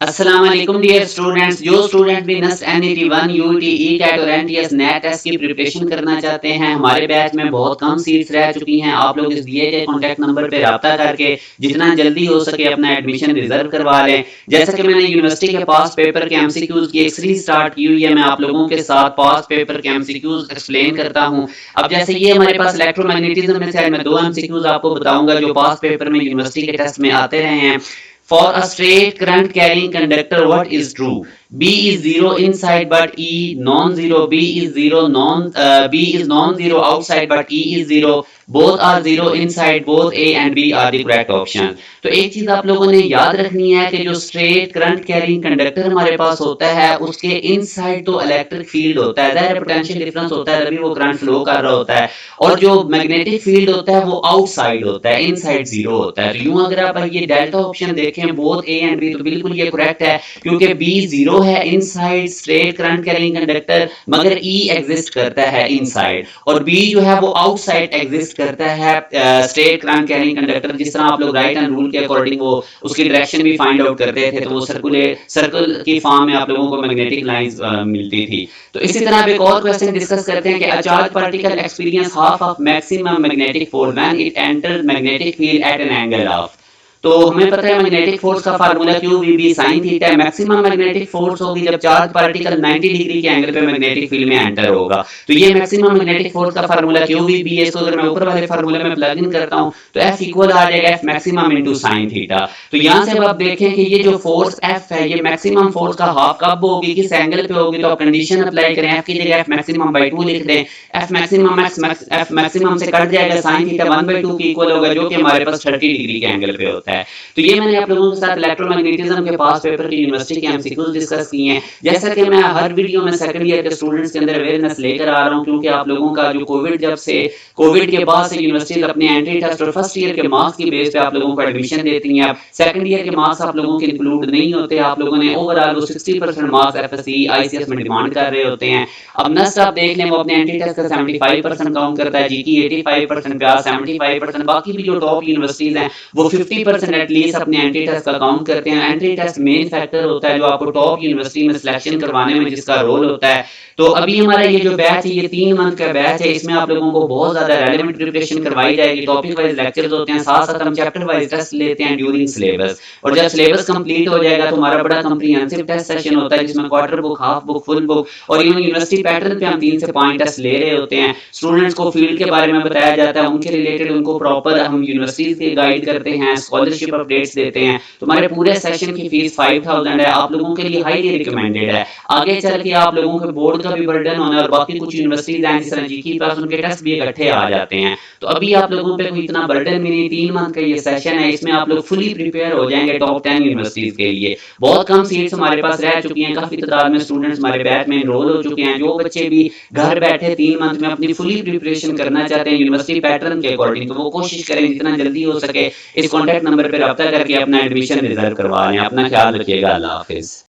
अस्सलाम वालेकुम dear students. जो स्टूडेंट भी नस्ट NET1 UET ECAT और NTS नेट टेस्ट की प्रिपरेशन करना चाहते हैं, हमारे बैच में बहुत कम सीट्स रह चुकी हैं। आप लोग इस दिए गए कॉन्टैक्ट नंबर पे राब्ता करके जितना जल्दी हो सके अपना एडमिशन रिजर्व करवा लें। जैसा कि मैंने यूनिवर्सिटी के पास पेपर के MCQs की एक सीरीज स्टार्ट की हुई है, मैं आप लोगों के साथ पास पेपर के MCQs एक्सप्लेन करता हूँ। अब जैसे ये हमारे पास इलेक्ट्रोमैग्नेटिज्म में से मैं 2 MCQs आपको बताऊंगा जो पास पेपर में यूनिवर्सिटी के टेस्ट में आते रहे हैं। For a straight current carrying conductor, what is true? B is zero inside but E non-zero. B is non-zero outside but E is zero. Both are zero inside. Both A and B are the correct option. तो एक चीज आप लोगों ने याद रखनी है कि जो स्ट्रेट करंट कैरिंग कंडक्टर हमारे पास होता है उसके इनसाइड तो इलेक्ट्रिक फील्ड होता है, ज़ाहिर पोटेंशियल डिफरेंस होता है तभी वो करंट फ्लो कर रहा होता है, और जो मैग्नेटिक फील्ड होता है वो आउटसाइड होता है, इनसाइड जीरो होता है। तो यूं अगर आप ये डेल्टा ऑप्शन देखें बोथ ए एंड बी तो बिल्कुल ये करेक्ट है, क्योंकि बी जीरो है inside straight current carrying conductor, मगर ई एग्जिस्ट करता है इनसाइड, और बी जो है वो आउटसाइड एग्जिस्ट करता है स्ट्रेट करंट कैरिंग कंडक्टर। जिस तरह आप लोग राइट एंड रूल के अकॉर्डिंग वो उसकी डायरेक्शन भी फाइंड आउट करते थे, तो वो सर्कल की फॉर्म में आप लोगों को मैग्नेटिक लाइंस मिलती थी। तो इसी तरह आप एक और क्वेश्चन डिस्कस करते हैं कि a charge particle experience half of maximum magnetic force when it enters magnetic field at an angle of. तो हमें पता है मैग्नेटिक फोर्स का formula Q V B sine theta. Maximum magnetic force होगी जब चार्ज पार्टिकल 90 डिग्री के angle पे magnetic field में एंटर होगा। तो ये मैक्सिमम मैग्नेटिक फोर्स का फार्मूला क्यू वी बी है। इसको अगर मैं ऊपर वाले फार्मूले में प्लग इन करता हूं तो एफ इक्वल आ जाएगा F maximum into sine theta. तो यहां से अब आप देखें कि ये जो फोर्स एफ है ये मैक्सिमम फोर्स का हाफ कब होगी, किस एंगल पे होगी, तो आप कंडीशन अप्लाई करें, एफ की जगह एफ मैक्सिमम बाय 2 लिख दें। एफ मैक्सिमम से कट जाएगा, साइन थीटा 1/2 की इक्वल होगा जो कि हमारे पास 30 डिग्री के एंगल पे होता है। तो ये मैंने आप लोगों के साथ इलेक्ट्रोमैग्नेटिज्म के पास पेपर की यूनिवर्सिटी के एमसीक्यूज डिस्कस किए हैं। जैसा कि मैं हर वीडियो में सेकंड ईयर के स्टूडेंट्स के अंदर अवेयरनेस लेकर आ रहा हूं, क्योंकि आप लोगों का जो कोविड के बाद से यूनिवर्सिटीज अपने एंट्री टेस्ट और फर्स्ट ईयर के मार्क्स की बेस पे आप लोगों को एडमिशन देती हैं। अब सेकंड ईयर के मार्क्स आप लोगों के इंक्लूड नहीं होते, आप लोगों ने ओवरऑल 60% मार्क्स एफएससी आईसीएस में डिमांड कर रहे होते हैं। अब नेक्स्ट आप देख लें वो अपने एंट्री टेस्ट का 75% काउंट करता है, जीकी 85%, प्यार 75%, बाकी भी जो टॉप यूनिवर्सिटीज हैं वो 50% एटलीस्ट अपने एंट्री टेस्ट का काउंट करते हैं। एंट्री टेस्ट मेन फैक्टर होता है जो आपको टॉप यूनिवर्सिटी में सिलेक्शन करवाने में जिसका रोल होता है। तो अभी हमारा ये जो बैच है ये 3 मंथ का बैच है, इसमें आप लोगों को बहुत ज्यादा रेलेवेंट प्रिपरेशन करवाई जाएगी। टॉपिक वाइज लेक्चर्स होते हैं, साथ साथ हम चैप्टर वाइज टेस्ट लेते हैं ड्यूरिंग सिलेबस, और जब सिलेबस कंप्लीट हो जाएगा तो हमारा बड़ा कंप्रीहेंसिव टेस्ट सेशन होता है जिसमें quarter book, half book, full book और इवन यूनिवर्सिटी पैटर्न पे हम 3 से 5 टेस्ट ले रहे होते हैं। स्टूडेंट्स को फील्ड के बारे में बताया जाता है, उनके रिलेटेड उनको प्रॉपर हम यूनिवर्सिटीज के गाइड करते हैं, स्कॉलरशिप अपडेट्स देते हैं। तो हमारे पूरे सेशन की फीस 5000 है, आप लोगों के लिए हाईली रिकमेंडेड है। आगे चल के आप लोगों के बोर्ड का भी बर्डन होना है, और बाकी कुछ यूनिवर्सिटीज हैं जिस तरह जीकी पास उनके टेस्ट भी इकट्ठे आ जाते हैं। तो अभी आप लोगों पे कोई इतना बर्डन भी नहीं, 3 मंथ का ये सेशन है, इसमें आप लोग फुली प्रिपेयर हो जाएंगे टॉप 10 यूनिवर्सिटीज के लिए। बहुत कम सीट्स हमारे पास रह चुकी हैं, काफी तादाद में स्टूडेंट्स हमारे बैच में एनरोल हो चुके हैं। जो बच्चे भी घर बैठे 3 मंथ में अपनी फुली प्रिपरेशन करना चाहते हैं यूनिवर्सिटी पैटर्न के अकॉर्डिंग, तो वो कोशिश करें जितना जल्दी हो सके इस कॉन्टैक्ट नंबर पर रब्ता करके अपना एडमिशन रिजर्व करवा लें। अपना ख्याल रखिएगा। अल्लाह हाफिज।